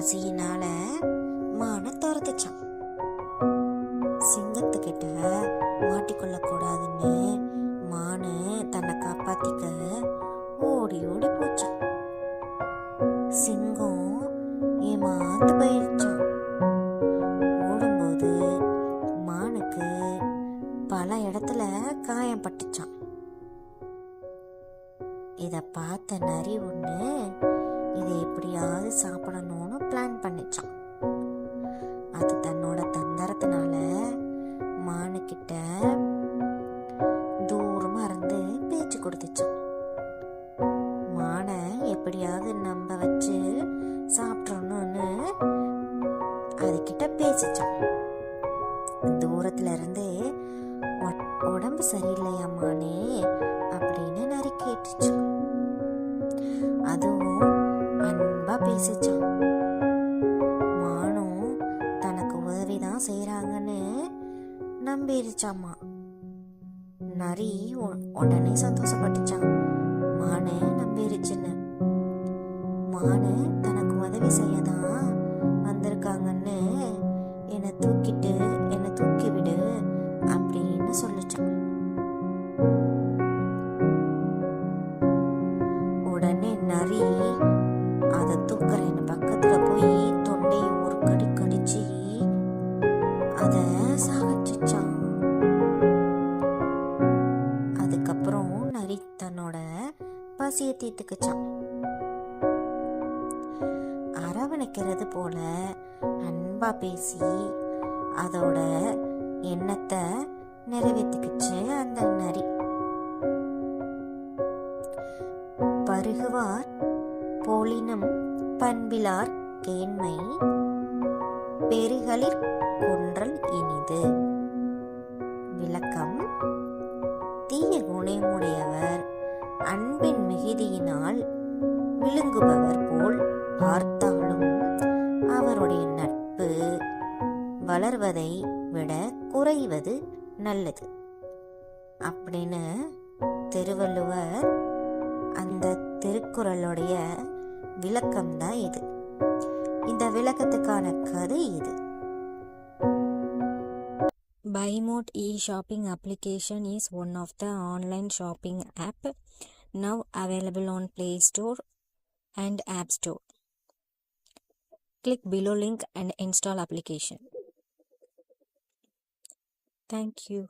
பசியினால மான துரத்துச்சான். சிங்கத்துக்கிட்ட மாட்டிக்கொள்ள கூடாதுன்னு மானு தன்னை காப்பாத்திக்க ஓடி ஓடி போச்சான். சிங்கம் ஏமாந்து போயிடுச்சான். ஓடும்போது மானுக்கு பல இடத்துல காயம் பட்டுச்சான். இதை பார்த்த நரி ஒன்று இதை எப்படியாவது சாப்பிடணும்னு பிளான் பண்ணிச்சான். அது தன்னோட தந்திரத்தினால மானுக்கிட்ட தூரமா இருந்து பேச்சு கொடுத்துச்சான். மானை எப்படியாவது நம்ப வச்சு சாப்பிடணும்னு அதுகிட்ட பேசிச்சான். தூரத்துல இருந்து உடம்பு சரியில்லையா மானே அப்படின்னு நரி கேட்டுச்சு. அதுவும் அன்பா பேசிச்சான். மானும் தனக்கு உதவிதான் செய்யறாங்கன்னு நம்பிருச்சாமா. நரி உடனே சந்தோஷப்பட்டுச்சான். மானு நம்பிருச்சுன்னு. மானு தனக்கு உதவி செய்யதான் வந்திருக்காங்கன்னு என்னை தூக்கி விடு அப்படின்னு சொல்லிச்சான். உடனே நரி அதை தூக்குறேன்னு பக்கத்துல போய் தொண்டையை ஒரு கடி கடிச்சு அத சாகடிச்சான். அதுக்கப்புறம் நரி தன்னோட பசிய தீர்த்துக்குச்சான். அரவணைக்கிறது போல அன்பா பேசி அதோட எண்ணத்தை நிறைவேற்றிக்குச்சு அந்த நரி. பருகுவார் போலினும் பண்பிலார் கேண்மை பெருகளிற் கொன்றல் இனிது. விளக்கம்: தீய குணமுடையவர் அன்பின் மிகுதியினால் விழுங்குபவர் போல் பார்த்தாலும் அவருடைய நட்பு வளர்வதை விட குறைவது நல்லது அப்படின்னு திருவள்ளுவர் அந்த திருக்குறளுடைய விளக்கம்தான் இது. இந்த விளக்கத்துக்கான கதை இது. BuyMode e-shopping application is one of the online shopping app now available on Play Store and App Store. Click below link and install application. Thank you.